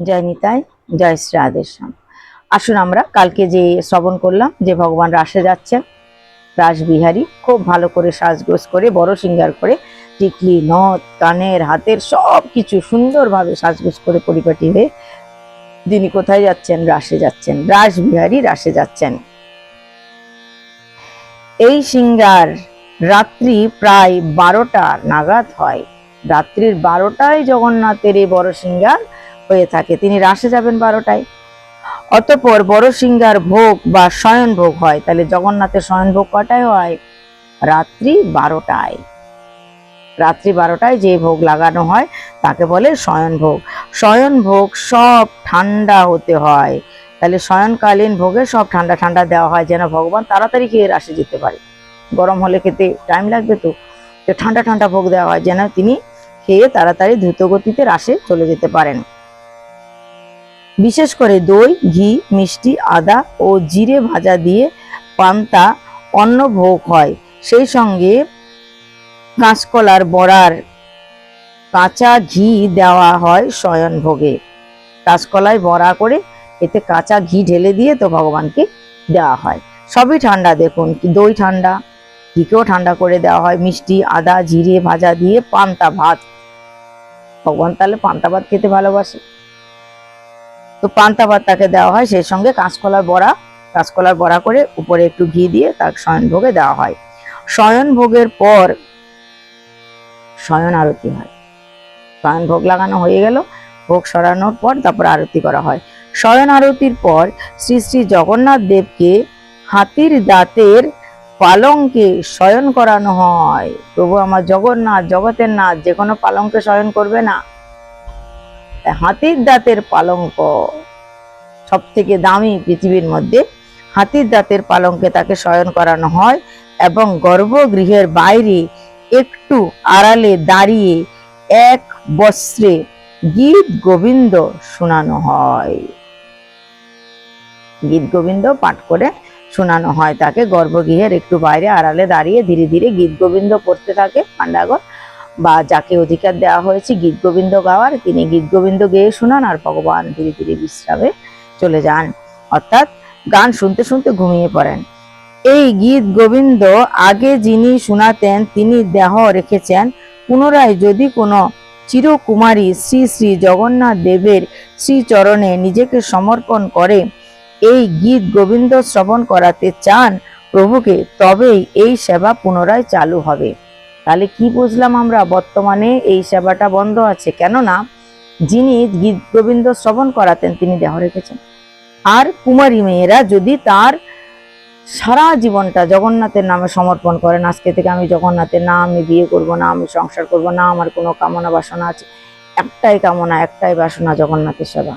জয় নিতাই, জয় শ্রী রাধেশ্যাম। আসুন আমরা কালকে যে শ্রবণ করলাম যে ভগবান রাসে যাচ্ছেন, রাসবিহারী খুব ভালো করে সাজগোজ করে বড় সিঙ্গার করে টিকলি, নথ, কানের, হাতের সব কিছু সুন্দরভাবে সাজগোজ করে পরিপাটি হয়ে তিনি কোথায় যাচ্ছেন? রাসে যাচ্ছেন। রাসবিহারী রাসে যাচ্ছেন। এই সিঙ্গার রাত্রি প্রায় 12টা নাগাদ হয়। রাত্রির 12টায় জগন্নাথের এই বড় সিঙ্গার হয়ে থাকে। তিনি রাসে যাবেন 12টায়। অতঃপর বড় সিঙ্গার ভোগ বা শয়ন ভোগ হয়। তাহলে জগন্নাথের শয়ন ভোগ কটায় হয়? রাত্রি 12টায়। রাত্রি 12টায় যে ভোগ লাগানো হয় তাকে বলে শয়ন ভোগ। শয়ন ভোগ সব ঠান্ডা হতে হয়। তাহলে শয়নকালীন ভোগে সব ঠান্ডা ঠান্ডা দেওয়া হয়, যেন ভগবান তাড়াতাড়ি খেয়ে রাসে যেতে পারে। গরম হলে খেতে টাইম লাগবে, তো ঠান্ডা ঠান্ডা ভোগ দেওয়া হয় যেন তিনি খেয়ে তাড়াতাড়ি দ্রুত গতিতে রাসে চলে যেতে পারেন। বিশেষ করে দই, ঘি, মিষ্টি, আদা ও জিরে ভাজা দিয়ে পান্তা অন্ন ভোগ হয়। সেই সঙ্গে কাঁচকলার বড়ার কাঁচা ঘি দেওয়া হয় শয়ন ভোগে। কাঁচকলায় বড়া করে এতে কাঁচা ঘি ঢেলে দিয়ে তো ভগবানকে দেওয়া হয়। সবই ঠান্ডা, দেখুন দই ঠান্ডা, ঘিকেও ঠান্ডা করে দেওয়া হয়, মিষ্টি, আদা, জিরে ভাজা দিয়ে পান্তা ভাত। ভগবান তাহলে পান্তা ভাত খেতে ভালোবাসে, তো পান্তা ভাত তাকে দেওয়া হয়। সেই সঙ্গে কাঁচকলার বড়া করে উপরে একটু ঘি দিয়ে তার শয়ন ভোগে দেওয়া হয়। শয়ন ভোগের পর শয়ন আরতি হয়। শয়ন ভোগ লাগানো হয়ে গেল, ভোগ সরানোর পর তারপর আরতি করা হয়। শয়ন আরতির পর শ্রী শ্রী জগন্নাথ দেবকে হাতির দাঁতের পালঙ্কে শয়ন করানো হয়। প্রভু আমার জগন্নাথ, জগতের নাথ, যে কোনো পালঙ্কে শয়ন করবে না। হাতির দাঁতের পালঙ্ক সব থেকে দামি পৃথিবীর মধ্যে। হাতির দাঁতের পালঙ্কে তাকে শয়ন করানো হয় এবং গর্ভগৃহের বাইরে একটু আড়ালে দাঁড়িয়ে এক বস্ত্রে গীত গোবিন্দ শোনানো হয়। গীত গোবিন্দ পাঠ করে শোনানো হয় তাকে। গর্ভগৃহের একটু বাইরে আড়ালে দাঁড়িয়ে ধীরে ধীরে গীত গোবিন্দ পড়তে থাকে পাণ্ডাগণ, বা যাকে অধিকার দেওয়া হয়েছে গীত গোবিন্দ গাওয়ার, তিনি গীত গোবিন্দ গেয়ে শোনান আর ভগবান ধীরে ধীরে বিশ্রামে চলে যান, অর্থাৎ গান শুনতে শুনতে ঘুমিয়ে পড়েন। এই গীত গোবিন্দ আগে যিনি শোনাতেন তিনি দেহ রেখেছেন। পুনরায় যদি কোনো চিরকুমারী শ্রী শ্রী জগন্নাথ দেবের শ্রীচরণে নিজেকে সমর্পণ করে এই গীত গোবিন্দ শ্রবণ করাতে চান প্রভুকে, তবেই এই সেবা পুনরায় চালু হবে। তাহলে কি বুঝলাম আমরা? বর্তমানে এই সেবাটা বন্ধ আছে, কেননা যিনি গীত গোবিন্দ শ্রবণ করাতেন তিনি দেহ রেখেছেন। আর কুমারী মেয়েরা যদি তার সারা জীবনটা জগন্নাথের নামে সমর্পণ করেন, আজকে থেকে আমি জগন্নাথের নাম, আমি বিয়ে করব না, আমি সংসার করব না, আমার কোনো কামনা বাসনা আছে, একটাই কামনা, একটাই বাসনা, জগন্নাথের সেবা।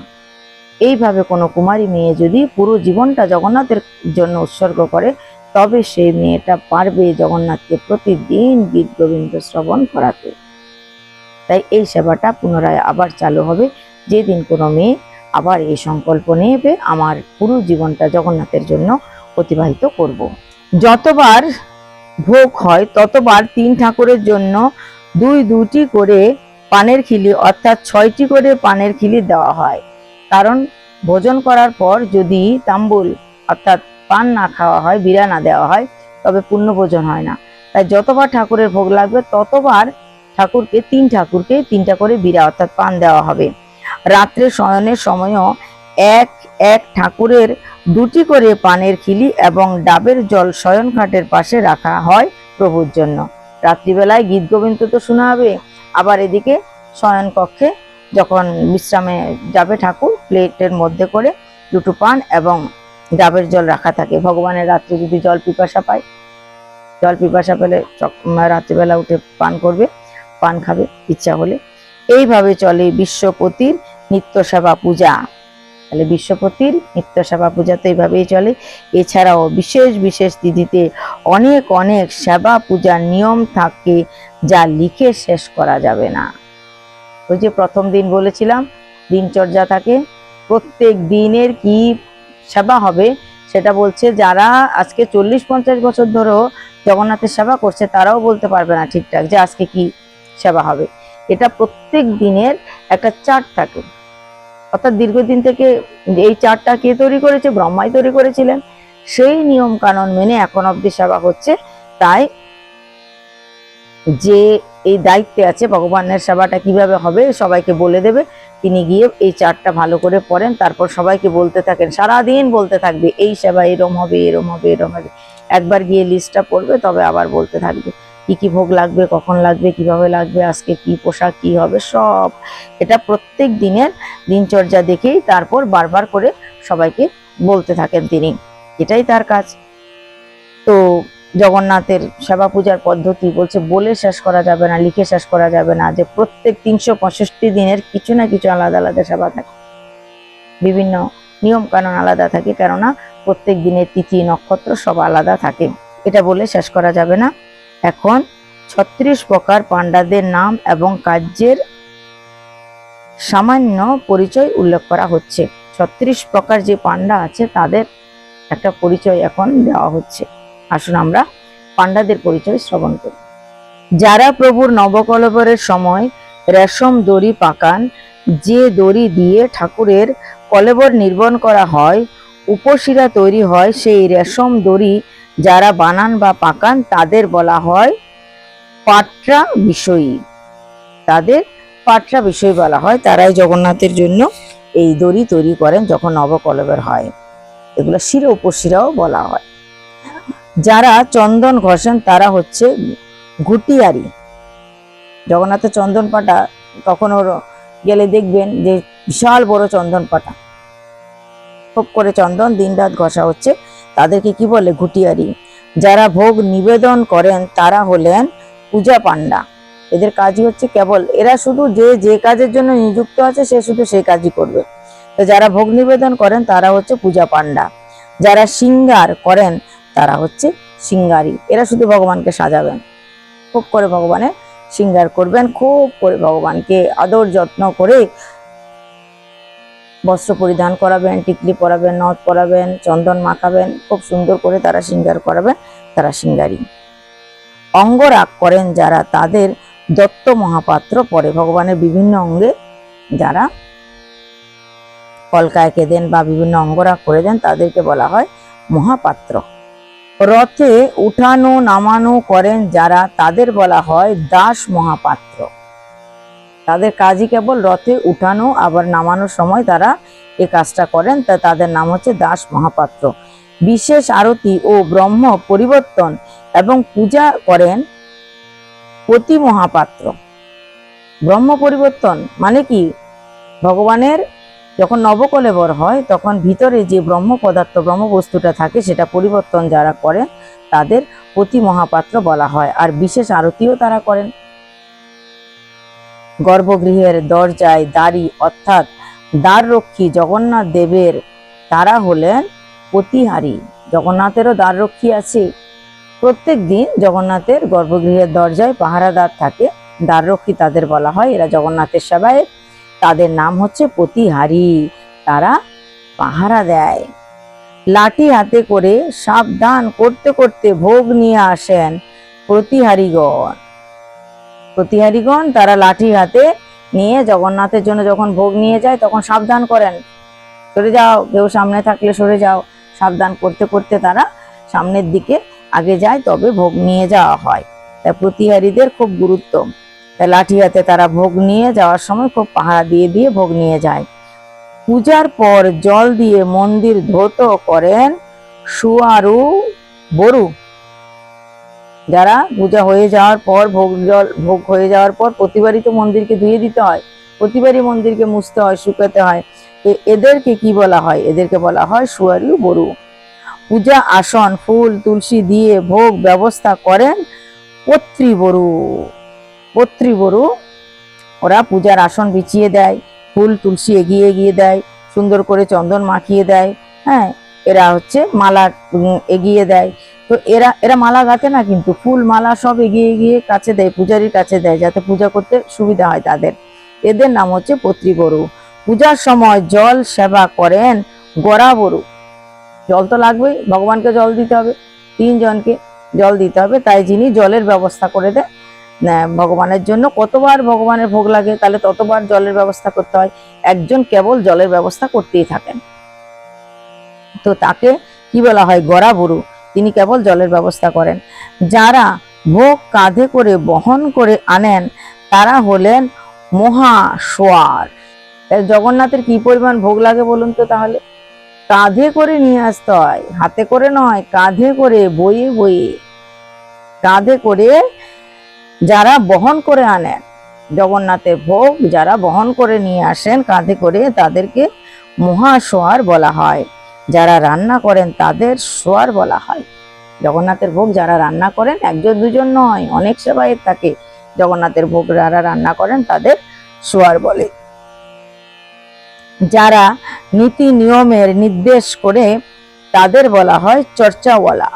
এইভাবে কোনো কুমারী মেয়ে যদি পুরো জীবনটা জগন্নাথের জন্য উৎসর্গ করে, তবে সেই মেয়েটা পারবে জগন্নাথকে প্রতিদিন গীত গোবিন্দ শ্রবণ করাতে। তাই এই সেবাটা পুনরায় আবার চালু হবে যেদিন কোনো মেয়ে আবার এই সংকল্প নেবে, আমার পুরো জীবনটা জগন্নাথের জন্য অতিবাহিত করব। যতবার ভোগ হয় ততবার 3 ঠাকুরের জন্য দুটি করে পানের খিলি, অর্থাৎ 6টি করে পানের খিলি দেওয়া হয়। কারণ ভোজন করার পর যদি তাম্বুল অর্থাৎ পান না খাওয়া হয়, বিড়া না দেওয়া হয়, তবে পূর্ণ ভোজন হয় না। তাই যতবার ঠাকুরের ভোগ লাগবে ততবার ঠাকুরকে 3টা করে বিড়া অর্থাৎ পান দেওয়া হবে। রাত্রে শয়নের সময়ও এক ঠাকুরের 2টি করে পানের খিলি এবং ডাবের জল শয়ন খাটের পাশে রাখা হয় প্রভুর জন্য। রাত্রিবেলায় গীত গোবিন্দ তো শোনা হবে, আবার এদিকে শয়ন কক্ষে যখন বিশ্রামে যাবে ঠাকুর, প্লেটের মধ্যে করে 2টো পান এবং ডাবের জল রাখা থাকে। ভগবানের রাত্রে যদি জল পিপাসা পায়, জল পিপাসা পেলে রাত্রিবেলা উঠে পান করবে, পান খাবে ইচ্ছা হলে। এইভাবে চলে বিশ্বপতির নিত্য সেবা পূজা। তাহলে বিশ্বপতির নিত্য সেবা পূজা তো এইভাবেই চলে। এছাড়াও বিশেষ বিশেষ তিথিতে অনেক অনেক সেবা পূজার নিয়ম থাকে, যা লিখে শেষ করা যাবে না। ওই যে প্রথম দিন বলেছিলাম দিনচর্যা থাকে, প্রত্যেক দিনের কি সেবা হবে সেটা বলছে। যারা আজকে 40-50 বছর ধরেও জগন্নাথের সেবা করছে তারাও বলতে পারবে না ঠিকঠাক যে আজকে কি সেবা হবে। এটা প্রত্যেক দিনের একটা চার্ট থাকে, অর্থাৎ দীর্ঘদিন থেকে এই চারটা কে তৈরি করেছে? ব্রহ্মাই তৈরি করেছিলেন। সেই নিয়ম কানুন মেনে এখন অব্দি সেবা হচ্ছে। তাই যে এই দায়িত্বে আছে ভগবানের সেবাটা কিভাবে হবে সবাইকে বলে দেবে, তিনি গিয়ে এই চারটা ভালো করে পড়েন, তারপর সবাইকে বলতে থাকেন, সারাদিন বলতে থাকবে এই সেবা এরম হবে, এরম হবে, এরম হবে। একবার গিয়ে লিস্টটা পড়বে, তবে আবার বলতে থাকবে কি কি ভোগ লাগবে, কখন লাগবে, কিভাবে লাগবে, আজকে কি পোশাক কি হবে, সব এটা প্রত্যেক দিনের দিনচর্যা দেখেই তারপর বারবার করে সবাইকে বলতে থাকেন তিনি। এটাই তার কাজ। তো জগন্নাথের সেবা পূজার পদ্ধতি বলছে বলে শেষ করা যাবে না, লিখে শেষ করা যাবে না, যে প্রত্যেক 365 দিনের কিছু না কিছু আলাদা আলাদা সেবা থাকে, বিভিন্ন নিয়ম কানুন আলাদা থাকে, কেননা প্রত্যেক দিনের তিথি নক্ষত্র সব আলাদা থাকে, এটা বলে শেষ করা যাবে না। এখন 36 প্রকার পাণ্ডাদের নাম এবং কার্যের সামান্য পরিচয় উল্লেখ করা হচ্ছে। 36 প্রকার যে পাণ্ডা আছে তাদের একটা পরিচয় এখন দেওয়া হচ্ছে। আসুন আমরা পাণ্ডাদের পরিচয় শ্রবণ করি। যারা প্রভুর নবকলেবরের সময় রেশম দড়ি পাকান, যে দড়ি দিয়ে ঠাকুরের কলেবর নির্মাণ করা হয়, উপশিরা তৈরি হয়, সেই রেশম দড়ি যারা বানান বা পাকান তাদের বলা হয় পাট্রা বিষয়ী। তাদের পাট্রা বিষয়ী বলা হয়। তারাই জগন্নাথের জন্য এই দড়ি তৈরি করেন যখন নবকলেবর হয়। এগুলো শিরা উপশিরাও বলা হয়। যারা চন্দন ঘষেন তারা হচ্ছে ঘুটিয়ারি। জগন্নাথের চন্দন পাটা তখন ওর গেলে দেখবেন যে বিশাল বড় চন্দন পাটা, খুব করে চন্দন দিনরাত ঘষা হচ্ছে, তাদেরকে কি বলে? ঘুটিয়ারি। যারা ভোগ নিবেদন করেন তারা হলেন পূজা পাণ্ডা। এদের কাজই হচ্ছে কেবল, এরা শুধু যে কাজের জন্য নিযুক্ত আছে সে শুধু সেই কাজই করবে। তো যারা ভোগ নিবেদন করেন তারা হচ্ছে পূজা পাণ্ডা। যারা সিঙ্গার করেন তারা হচ্ছে সিঙ্গারি। এরা শুধু ভগবানকে সাজাবেন, খুব করে ভগবানের সিঙ্গার করবেন, খুব করে ভগবানকে আদর যত্ন করে বস্ত্র পরিধান করাবেন, টিকলি পরাবেন, নথ পরাবেন, চন্দন মাখাবেন, খুব সুন্দর করে তারা সিঙ্গার করাবেন, তারা সিঙ্গারি। অঙ্গরাগ করেন যারা তাদের দত্ত মহাপাত্র পরে। ভগবানের বিভিন্ন অঙ্গে যারা কলকায় কেঁদেন বা বিভিন্ন অঙ্গরাগ করে দেন তাদেরকে বলা হয় মহাপাত্র। রথে উঠানো নামানো করেন যারা তাদের বলা হয় দাস মহাপাত্র। তাদের কাজই কেবল রথে উঠানো আবার নামানোর সময় তারা এই কাজটা করেন, তা তাদের নাম হচ্ছে দাস মহাপাত্র। বিশেষ আরতি ও ব্রহ্ম পরিবর্তন এবং পূজা করেন পতি মহাপাত্র। ব্রহ্ম পরিবর্তন মানে কি? ভগবানের যখন নবকলেবর হয় তখন ভিতরে যে ব্রহ্ম পদার্থ ব্রহ্ম বস্তুটা থাকে সেটা পরিবর্তন যারা করেন তাদের পতি মহাপাত্র বলা হয়। আর বিশেষ আরতিও তারা করেন। গর্ভগৃহের দরজায় দাঁড়ি অর্থাৎ দ্বাররক্ষী জগন্নাথ দেবের তারা হলেন প্রতিহারী। জগন্নাথেরও দ্বাররক্ষী আছে। প্রত্যেক দিন জগন্নাথের গর্ভগৃহের দরজায় পাহারাদার থাকে, দ্বাররক্ষী তাদের বলা হয়। এরা জগন্নাথের সেবায়, তাদের নাম হচ্ছে প্রতিহারী। তারা পাহারা দেয়। লাঠি হাতে করে সাবধান করতে করতে ভোগ নিয়ে আসেন প্রতিহারীগণ। প্রতিহারীগণ তারা লাঠি হাতে নিয়ে জগন্নাথের জন্য যখন ভোগ নিয়ে যায় তখন সাবধান করেন, সরে যাও, কেউ সামনে থাকলে সরে যাও। সাবধান করতে করতে তারা সামনের দিকে আগে যায়, তবে ভোগ নিয়ে যাওয়া হয়। তাই প্রতিহারীদের খুব গুরুত্ব। তাই লাঠি হাতে তারা ভোগ নিয়ে যাওয়ার সময় খুব পাহারা দিয়ে দিয়ে ভোগ নিয়ে যায়। পূজার পর জল দিয়ে মন্দির ধৌত করেন সুয়ারু বরু। যারা পূজা হয়ে যাওয়ার পর ভোগ হয়ে যাওয়ার পর প্রতিবারই তো মন্দিরকে ধুয়ে দিতে হয়, প্রতিবারই মন্দিরকে মুছতে হয়, শুকাতে হয়। এদেরকে কি বলা হয়? এদেরকে বলা হয় সুয়ারু বরু। পূজা আসন ফুল তুলসী দিয়ে ভোগ ব্যবস্থা করেন পত্রী বরু। পত্রী বরু ওরা পূজার আসন বিছিয়ে দেয়, ফুল তুলসী এগিয়ে এগিয়ে দেয়, সুন্দর করে চন্দন মাখিয়ে দেয়। হ্যাঁ, এরা হচ্ছে মালা এগিয়ে দেয়। তো এরা মালা গাঁথে না, কিন্তু ফুল মালা সব এগিয়ে এগিয়ে কাছে দেয়, পূজারীর কাছে দেয়, যাতে পূজা করতে সুবিধা হয় তাদের। এদের নাম হচ্ছে পত্রী বরু। পূজার সময় জল সেবা করেন গড়া বরু। জল তো লাগবেই, ভগবানকে জল দিতে হবে, 3 জনকে জল দিতে হবে, তাই যিনি জলের ব্যবস্থা করে দেন ভগবানের জন্য কতবার ভগবানের ভোগ লাগে, তাহলে ততবার জলের ব্যবস্থা করতে হয়। একজন কেবল জলের ব্যবস্থা করতেই থাকেন, তো তাকে কি বলা হয়? গরাবুরু। তিনি কেবল জলের ব্যবস্থা করেন। যারা ভোগ কাঁধে করে বহন করে আনেন তারা হলেন মহাসোয়ার। জগন্নাথের কি পরিমাণ ভোগ লাগে বলুন তো তাহলে? কাঁধে করে নিয়ে আসতে হয়, হাতে করে নয়, কাঁধে করে, বয়ে বয়ে। কাঁধে করে যারা বহন করে আনেন জগন্নাথের ভোগ, যারা বহন করে নিয়ে আসেন কাঁধে করে, তাদেরকে মহাসোয়ার বলা হয়। যারা রান্না করেন তাদের সোয়ার বলা হয়। জগন্নাথের ভোগ যারা রান্না করেন, একজন দুজন নয়, অনেক সেবায়েত থাকে, জগন্নাথের ভোগ যারা রান্না করেন তাদের সোয়ার বলে। যারা নীতি নিয়মের নির্দেশ করে তাদের বলা হয় চর্চাওয়ালা।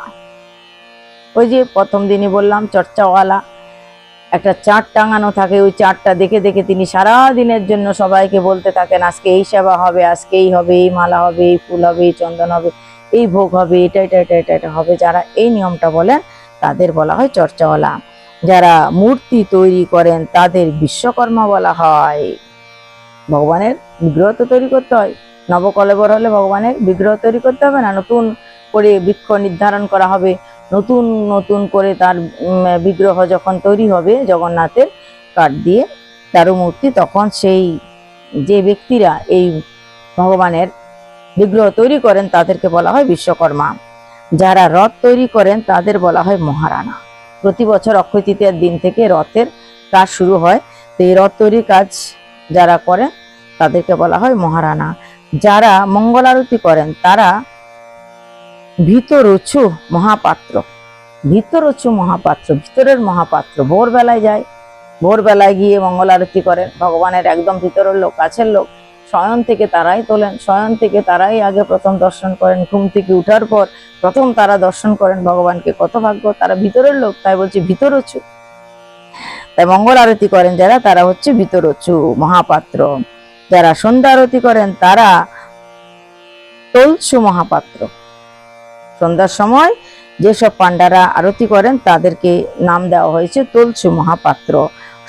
ওই যে প্রথম দিনই বললাম, চর্চাওয়ালা। একটা চার্ট টাঙানো থাকে, ওই চার্টটা দেখে দেখে তিনি সারা দিনের জন্য সবাইকে বলতে থাকেন, আজকে এই সেবা হবে, আজকে এই হবে, এই মালা হবে, এই ফুল হবে, এই চন্দন হবে, এই ভোগ হবে, এটা এটা এটা এটা এটা হবে। যারা এই নিয়মটা বলেন তাদের বলা হয় চর্চাওয়ালা। যারা মূর্তি তৈরি করেন তাদের বিশ্বকর্মা বলা হয়। ভগবানের বিগ্রহ তো তৈরি করতে হয়, নবকলেবর হলে ভগবানের বিগ্রহ তৈরি করতে হবে না? নতুন করে বৃক্ষ নির্ধারণ করা হবে, নতুন নতুন করে তার বিগ্রহ যখন তৈরি হবে জগন্নাথের কাঠ দিয়ে চারু মূর্তি, তখন সেই যে ব্যক্তিরা এই ভগবানের বিগ্রহ তৈরি করেন তাদেরকে বলা হয় বিশ্বকর্মা। যারা রথ তৈরি করেন তাদের বলা হয় মহারানা। প্রতি বছর অক্ষয় তৃতীয়ার দিন থেকে রথের কাজ শুরু হয়, তো এই রথ তৈরির কাজ যারা করেন তাদেরকে বলা হয় মহারানা। যারা মঙ্গল আরতি করেন তারা ভিতরচ্ছু মহাপাত্র। ভিতরচ্ছু মহাপাত্র, ভিতরের মহাপাত্র। ভোরবেলায় যায়, ভোরবেলায় গিয়ে মঙ্গল আরতি করেন, ভগবানের একদম ভিতরের লোক, কাছের লোক। শয়ন থেকে তারাই তোলেন, শয়ন থেকে তারাই আগে প্রথম দর্শন করেন, ঘুম থেকে উঠার পর প্রথম তারা দর্শন করেন ভগবানকে। কত ভাগ্য, তারা ভিতরের লোক, তাই বলছি ভিতরচ্ছু। তাই মঙ্গল আরতি করেন যারা, তারা হচ্ছে ভিতরচ্ছু মহাপাত্র। যারা সন্ধ্যা আরতি করেন তারা তলছু মহাপাত্র। সন্ধ্যার সময় যেসব পান্ডারা আরতি করেন তাদেরকে নাম দেওয়া হয়েছে তলছু মহাপাত্র।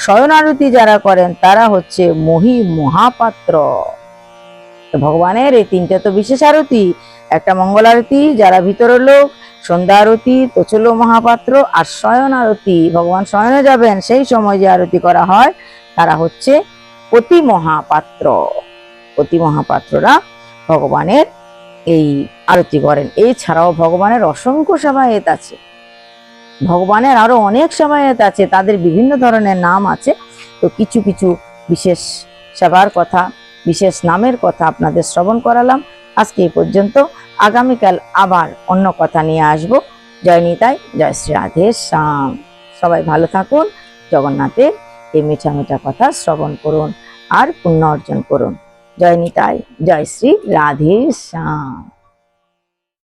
শয়ন আরতি যারা করেন তারা হচ্ছে মহি মহাপাত্র। ভগবানের এই তিনটে তো বিশেষ আরতি, একটা মঙ্গল আরতি যারা ভিতরের লোক, সন্ধ্যা আরতি তছল মহাপাত্র, আর শয়ন আরতি ভগবান শয়নে যাবেন সেই সময় যে আরতি করা হয় তারা হচ্ছে অতি মহাপাত্র। অতি মহাপাত্ররা ভগবানের এই আরতি করেন। এছাড়াও ভগবানের অসংখ্য সেবায়েত আছে, ভগবানের আরো অনেক সেবায়েত আছে, তাদের বিভিন্ন ধরনের নাম আছে। তো কিছু কিছু বিশেষ সেবার কথা, বিশেষ নামের কথা আপনাদের শ্রবণ করালাম। আজকে এই পর্যন্ত, আগামীকাল আবার অন্য কথা নিয়ে আসব। জয় নিতাই, জয় শ্রী রাধে শ্যাম। সবাই ভালো থাকুন, জগন্নাথের এই মিঠা মিঠা কথা শ্রবণ করুন আর পুণ্য অর্জন করুন। জয় নিতাই, জয় শ্রী রাধে শ্যাম।